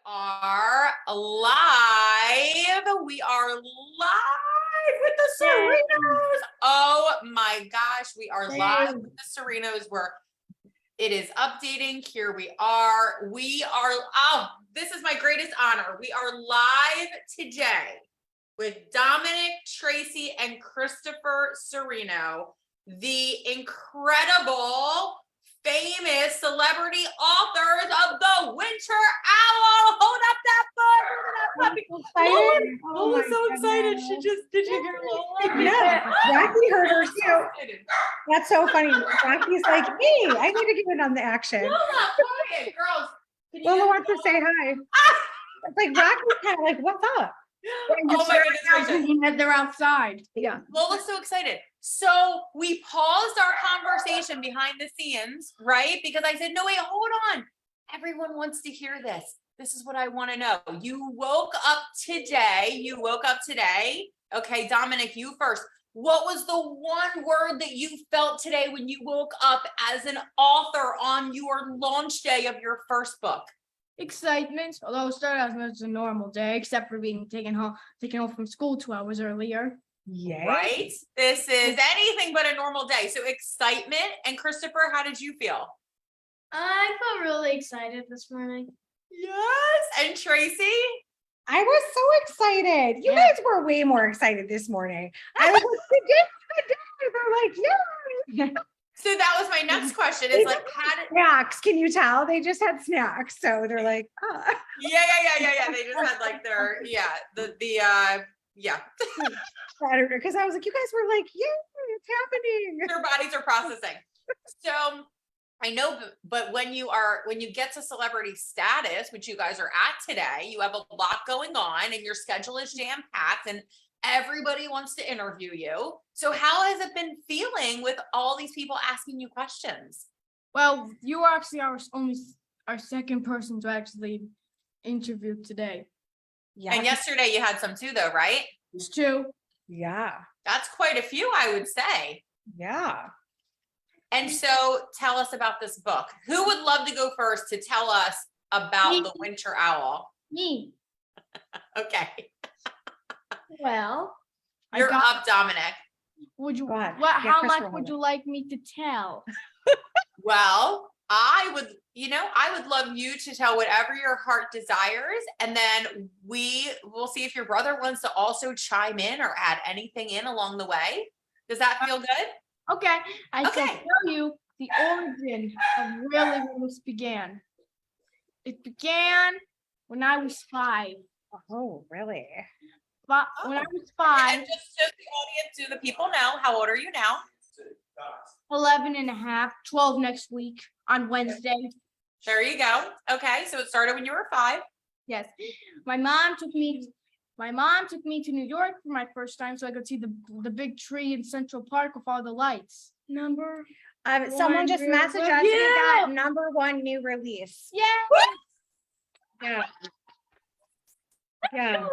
are live. We are live with the Cirinos. Oh my gosh, we are live with the Cirinos. It is updating. Here we are. Oh, this is my greatest honor. We are live today with Dominic, Tracey, and Christopher Cirino, the incredible, famous celebrity authors of The Winter Owl. Hold up that book. Oh, I'm so excited. Did you hear Lola? Yeah, Jackie heard her too. That's so funny. Jackie's like, hey, I need to get in on the action. Lola, quiet, girls. Lola wants to say hi. It's like Jackie's kind of like, what's up? Oh my goodness. They're outside. Yeah. Lola's so excited. So we paused our conversation behind the scenes, right? Because I said, no, wait, hold on. Everyone wants to hear this. This is what I want to know. You woke up today. Okay, Dominic, you first. What was the one word that you felt today when you woke up as an author on your launch day of your first book? Excitement, although it started out as a normal day, except for being taken home from school 2 hours earlier. Yeah. Right? This is anything but a normal day. So excitement. And Christopher, how did you feel? I felt really excited this morning. Yes. And Tracey? I was so excited. You guys were way more excited this morning. I was like, they're like, yeah. So that was my next question. It's like, how did Snacks? Can you tell? They just had snacks, so they're like, Yeah. They just had like their Saturday, because I was like, you guys were like, yeah, it's happening. Their bodies are processing. So I know, but when you get to celebrity status, which you guys are at today, you have a lot going on, and your schedule is jam packed, and everybody wants to interview you. So how has it been feeling with all these people asking you questions? Well, you are actually our second person to actually interview today. Yeah. And yesterday you had some too, though, right? It's true. Yeah. That's quite a few, I would say. Yeah. And so tell us about this book. Who would love to go first to tell us about The Winter Owl? Me. Okay. Well, You're up, Dominic. Would you? Go ahead. How much would you like me to tell? Well, I would love you to tell whatever your heart desires, and then we'll see if your brother wants to also chime in or add anything in along the way. Does that feel good? Okay. I can tell you the origin of really when this began. It began when I was 5. Oh, really? But when I was 5, And just so the audience, do the people know, how old are you now? 11 and a half, 12 next week on Wednesday. There you go. Okay, so it started when you were 5. Yes. My mom took me to New York for my first time so I could see the big tree in Central Park with all the lights. Someone just messaged us. We got #1 new release. Yeah. Yeah. Yeah.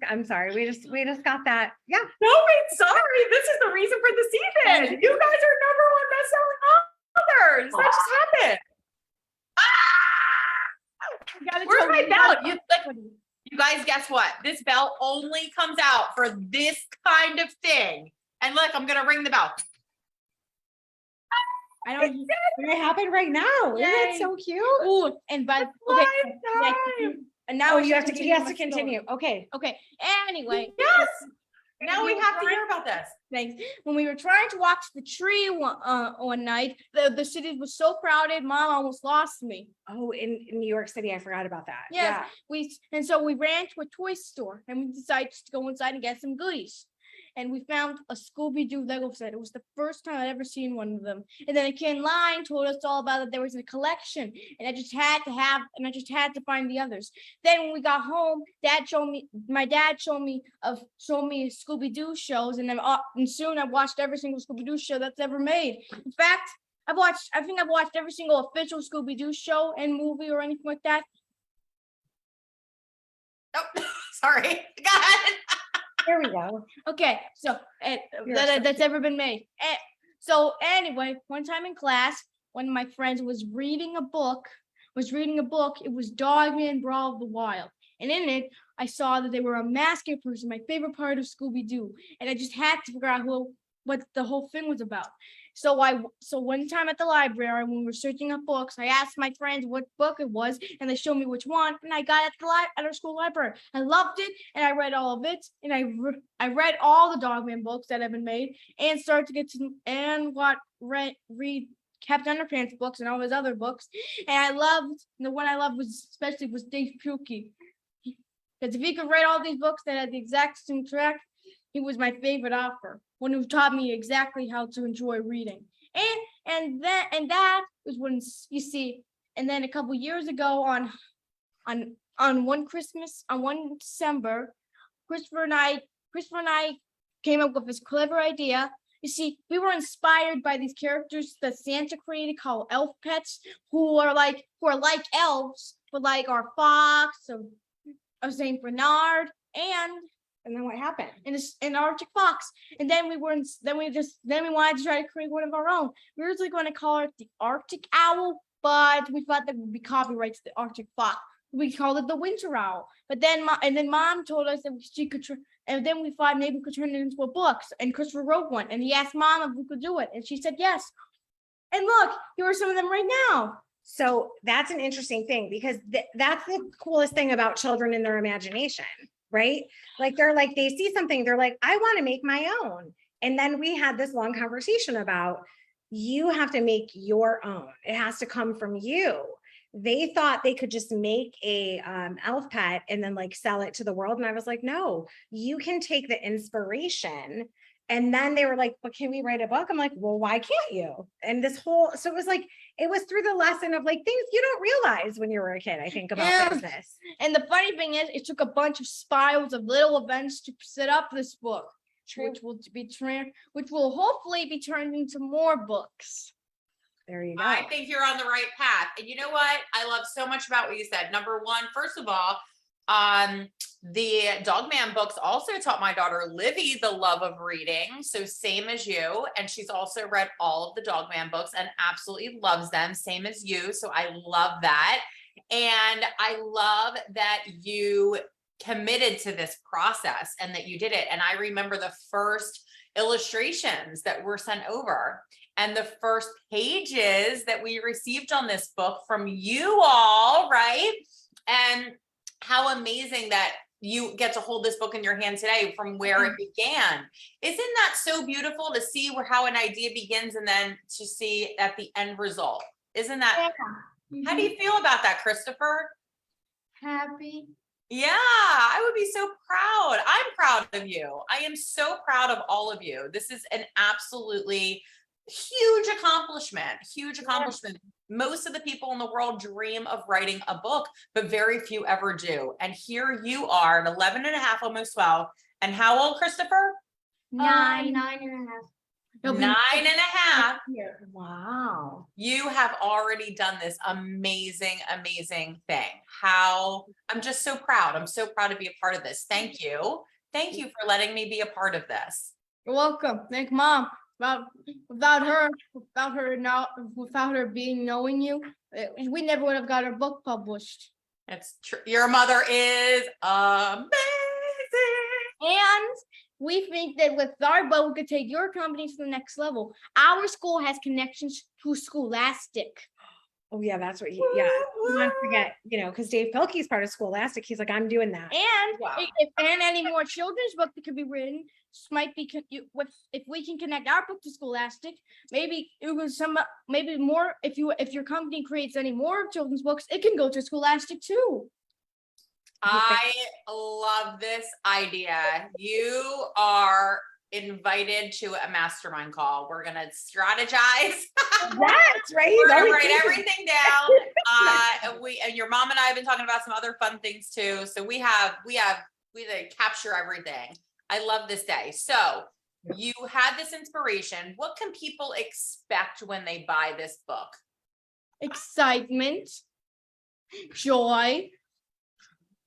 I'm sorry. We just got that. Yeah. No, wait, sorry. This is the reason for the season. You guys are #1 best-selling authors. That just happened. Where's my belt? You guys, guess what? This bell only comes out for this kind of thing. And look, I'm gonna ring the bell. I don't. It happened right now. Isn't it so cute? Ooh, and and now you have to. He has to continue. Okay. Okay. Anyway. Yes. Now we have to hear about this. Thanks. When we were trying to watch the tree one night, the city was so crowded, Mom almost lost me. Oh, in New York City, I forgot about that. Yes. Yeah. So we ran to a toy store and we decided to go inside and get some goodies. And we found a Scooby-Doo Lego set. It was the first time I'd ever seen one of them. And then a kid in line told us all about it. There was a collection, and I just had to find the others. Then when we got home, my dad showed me Scooby-Doo shows, and soon I watched every single Scooby-Doo show that's ever made. In fact, I think I've watched every single official Scooby-Doo show and movie or anything like that. Oh, sorry. Go ahead. There we go. Okay, so that's ever been made. So anyway, one time in class, one of my friends was reading a book was reading a book. It was Dogman Brawl of the Wild. And in it, I saw that they were a mascot person, my favorite part of Scooby-Doo. And I just had to figure out what the whole thing was about. So one time at the library, when we were searching up books, I asked my friends what book it was, and they showed me which one, and I got it at our school library. I loved it, and I read all of it, and I read all the Dogman books that have been made, and started to get to read Captain Underpants books and all his other books. And the one I loved was Dave Pukey. Because if he could write all these books that had the exact same track, he was my favorite author, one who taught me exactly how to enjoy reading. And that was when you see. And then a couple years ago, on one December, Christopher and I came up with this clever idea. You see, we were inspired by these characters that Santa created called elf pets, who are like elves, but like our fox or Saint Bernard, And then what happened? an Arctic fox. And then we wanted to try to create one of our own. We were originally going to call it the Arctic owl, but we thought that would be copyright to the Arctic fox. We called it the winter owl. But then mom told us that she could and then we thought maybe we could turn it into a book. And Christopher wrote one, and he asked mom if we could do it, and she said yes. And look, here are some of them right now. So that's an interesting thing, because that's the coolest thing about children in their imagination, right? Like they see something, they're like, I want to make my own. And then we had this long conversation about, you have to make your own. It has to come from you. They thought they could just make a elf pet and then like sell it to the world. And I was like, no, you can take the inspiration. And then they were like, but can we write a book? I'm like, well, why can't you? And so it was like, it was through the lesson of like things you don't realize when you were a kid, I think, about business. And the funny thing is, it took a bunch of spirals of little events to set up this book, which will hopefully be turned into more books. There you go. I think you're on the right path. And you know what? I love so much about what you said. Number one, first of all, the Dogman books also taught my daughter Livy the love of reading. So same as you. And she's also read all of the Dogman books and absolutely loves them, same as you. So I love that. And I love that you committed to this process and that you did it. And I remember the first illustrations that were sent over and the first pages that we received on this book from you all, right? And how amazing that you get to hold this book in your hand today from where it began. Isn't that so beautiful to see how an idea begins and then to see at the end result? Isn't that, how do you feel about that, Christopher? Happy. Yeah, I would be so proud. I'm proud of you. I am so proud of all of you. This is an absolutely huge accomplishment, Most of the people in the world dream of writing a book, but very few ever do. And here you are at 11 and a half, almost 12. And how old, Christopher? 9.5. 9 and a half. Wow. You have already done this amazing, amazing thing. I'm just so proud. I'm so proud to be a part of this. Thank you. Thank you for letting me be a part of this. You're welcome. Thank Mom. Without her knowing you, we never would have got our book published. It's true. Your mother is amazing. And we think that with our book, we could take your company to the next level. Our school has connections to Scholastic. Oh yeah, that's what not forget, because Dave Pilkey's part of Scholastic. He's like, I'm doing that. And Wow. if any more children's book that could be written might be if we can connect our book to Scholastic, maybe it was maybe more. If your company creates any more children's books, it can go to Scholastic too. I love this idea. You are invited to a mastermind call. We're gonna strategize. That's right. We're gonna write everything down. And your mom and I have been talking about some other fun things too. So we have to capture everything. I love this day. So you had this inspiration. What can people expect when they buy this book? Excitement, joy.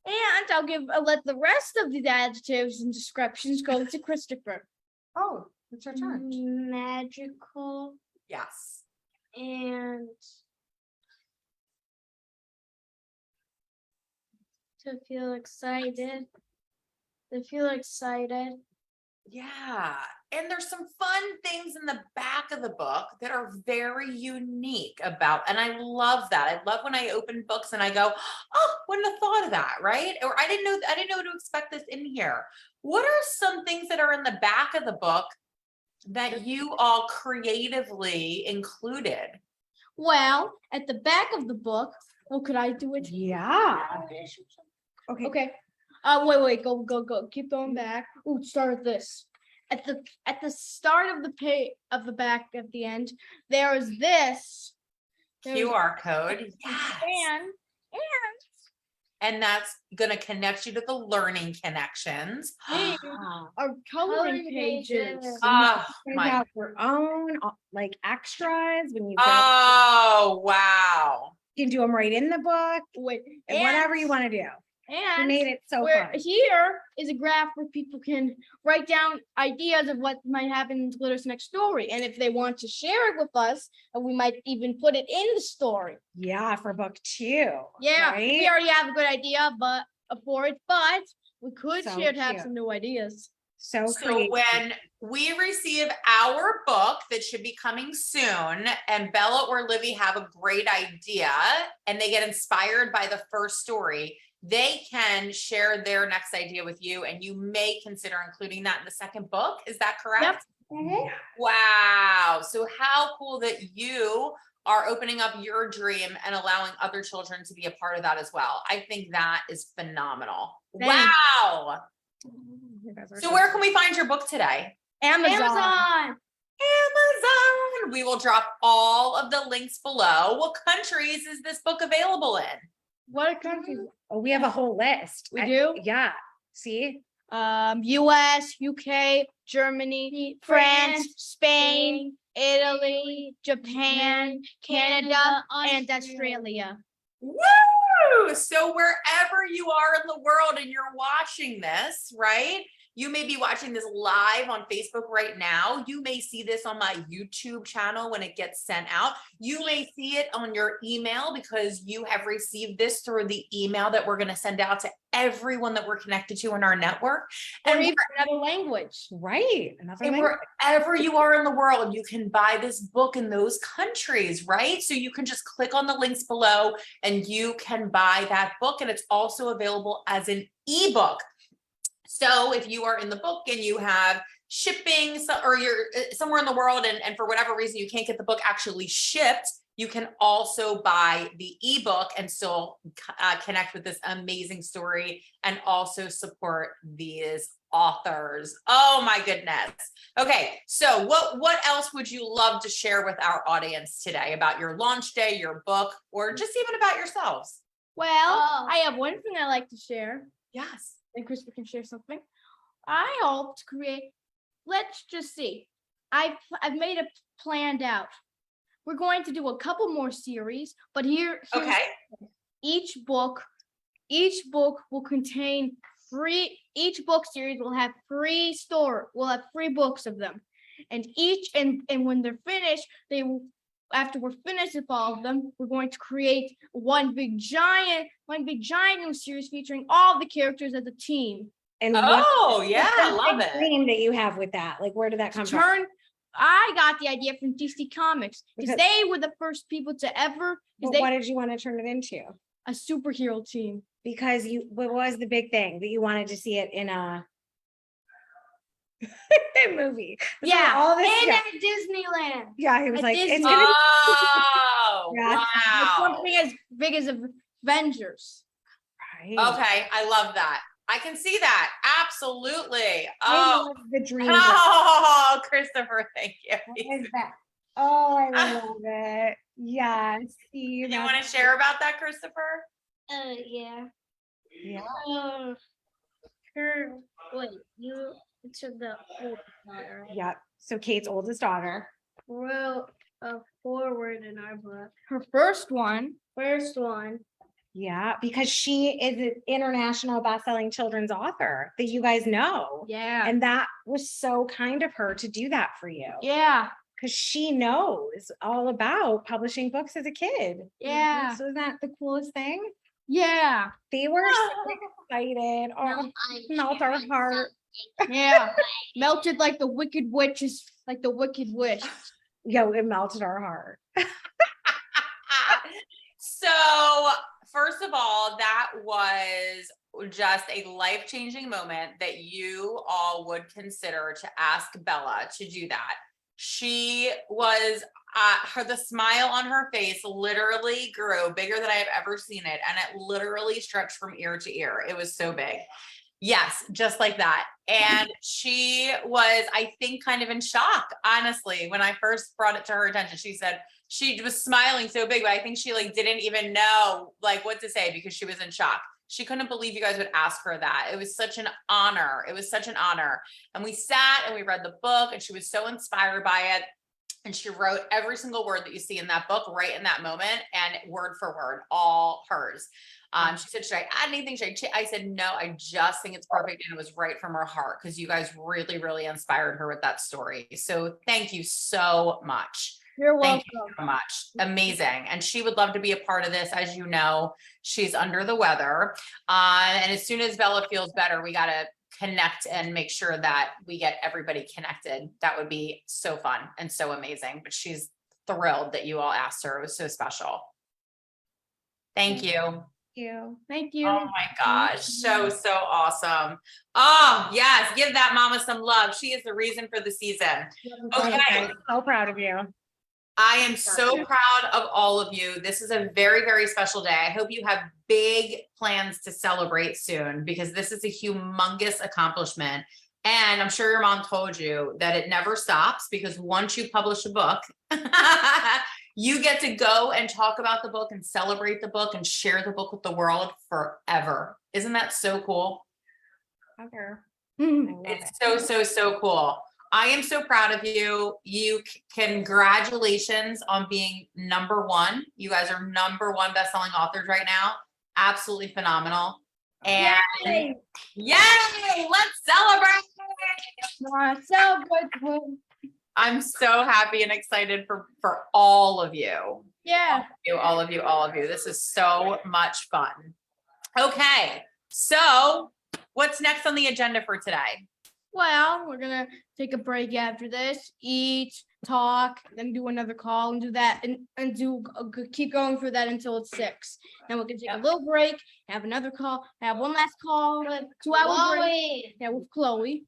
And I'll let the rest of the adjectives and descriptions go to Christopher. Oh, it's your turn. Magical Yes. and to feel excited. To feel excited. Yeah. And there's some fun things in the back of the book that are very unique about, and I love that. I love when I open books and I go, oh, wouldn't have thought of that, right? Or I didn't know to expect this in here. What are some things that are in the back of the book that you all creatively included? Well, at the back of the book, well, could I do it? Yeah. Okay. Okay. Wait, go. Keep going back. Ooh, start with this. At the start of the page of the back at the end, there is this QR code. Yes. And that's going to connect you to the learning connections. These are coloring pages. Oh, Print my. out your own like extras when you go. Oh, wow. You can do them right in the book, Wait, and whatever you want to do. We And made it so where fun. here is a graph where people can write down ideas of what might happen in Glitter's next story. And if they want to share it with us, we might even put it in the story. Yeah, for book 2. Yeah, right? we already have a good idea, but for it, but we could So share to have cute. some new ideas. So So creative. when we receive our book that should be coming soon, and Bella or Livy have a great idea and they get inspired by the first story, they can share their next idea with you, and you may consider including that in the second book. Is that correct? Yeah. Wow. So how cool that you are opening up your dream and allowing other children to be a part of that as well. I think that is phenomenal. Thanks. Wow. So where can we find your book today? Amazon. Amazon. We will drop all of the links below. What countries is this book available in? What countries? Oh, we have a whole list. We do? Yeah. See? US, UK, Germany, France, Spain, Italy, Japan, Canada, and Australia. Woo! So wherever you are in the world and you're watching this, right? You may be watching this live on Facebook right now. You may see this on my YouTube channel when it gets sent out. You may see it on your email because you have received this through the email that we're going to send out to everyone that we're connected to in our network. Or And even another language. Right. Another and language. wherever you are in the world, you can buy this book in those countries, right? So you can just click on the links below and you can buy that book. And it's also available as an ebook. So if you are in the book and you have shipping, or you're somewhere in the world and for whatever reason you can't get the book actually shipped, you can also buy the ebook and still connect with this amazing story and also support these authors. Oh my goodness. Okay, so what else would you love to share with our audience today about your launch day, your book, or just even about yourselves? Well, I have one thing I like to share. Yes. And Christopher can share something. I hope to create, let's just see. I've made it planned out. We're going to do a couple more series, but here's Okay. each book will contain each book series will have we'll have 3 books of them. And when they're finished, after we're finished with all of them, we're going to create one big giant new series featuring all the characters as a team. And Oh, yeah, I what's the love big it. dream that you have with that? Like, where did that come from? I got the idea from DC Comics because Because- they were the first people to ever, But what did you want to turn it into? a superhero team. Because what was the big thing that you wanted to see it in a movie? That's Yeah, what all this. And Yeah, at Disneyland. yeah, he was a like, it's Disney- gonna be. Oh, Yeah. Like wow. something as big as Avengers. Right. Okay, I love that. I can see that. Absolutely. I Oh, love the dream. oh, Christopher, thank you. What is that? Oh, I love it. Yes. See, You that's- want to share about that, Christopher? Yeah. Yeah. To the old daughter Yep. So Kate's oldest daughter. wrote a foreword in our book. Her first one. First one. Yeah, because she is an international best-selling children's author that you guys know. Yeah. And that was so kind of her to do that for you. Yeah. Because she knows all about publishing books as a kid. Yeah. So isn't that the coolest thing? Yeah, They were so excited. Oh, melt our heart. yeah. Melted like the wicked witches, like the wicked witch. Yo, it melted our heart. So, first of all, that was just a life-changing moment that you all would consider to ask Bella to do that. She was the smile on her face literally grew bigger than I have ever seen it, and it literally stretched from ear to ear. It was so big. Yes, just like that. And she was, I think, kind of in shock, honestly, when I first brought it to her attention. She said she was smiling so big, but I think she like didn't even know like what to say because she was in shock. She couldn't believe you guys would ask her that. It was such an honor. It was such an honor. And we sat and we read the book, and she was so inspired by it. And she wrote every single word that you see in that book right in that moment, and word for word, all hers. She said, should I add anything? I said, no, I just think it's perfect. And it was right from her heart because you guys really, really inspired her with that story. So thank you so much. You're welcome. Thank you so much. Amazing. And she would love to be a part of this. As you know, she's under the weather. And as soon as Bella feels better, we got to connect and make sure that we get everybody connected. That would be so fun and so amazing. But she's thrilled that you all asked her. It was so special. Thank you. Thank you. Oh my gosh. So awesome. Oh yes. Give that mama some love. She is the reason for the season. Okay. So proud of you. I am so proud of all of you. This is a very, very special day. I hope you have big plans to celebrate soon because this is a humongous accomplishment. And I'm sure your mom told you that it never stops because once you publish a book, you get to go and talk about the book and celebrate the book and share the book with the world forever. Isn't that so cool? It's so cool. I am so proud of you. Congratulations on being #1. You guys are #1 bestselling authors right now. Absolutely phenomenal. And yay, let's celebrate. I'm so happy and excited for all of you. Yeah. All of you. This is so much fun. Okay. So what's next on the agenda for today? Well, we're gonna take a break after this, eat, talk, then do another call and do that and keep going for that until it's 6. Then we can take a little break, have another call, have one last call, 2-hour break. Yeah, with Chloe.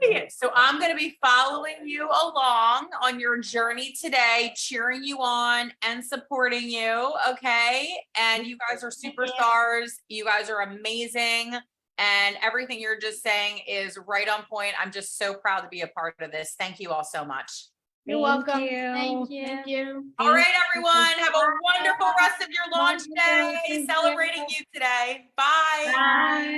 Yay! So I'm going to be following you along on your journey today, cheering you on and supporting you. Okay. And you guys are superstars. You guys are amazing. And everything you're just saying is right on point. I'm just so proud to be a part of this. Thank you all so much. You're welcome. Thank you. Thank you. All right, everyone. Have a wonderful rest of your launch day. Celebrating you today. Bye. Bye.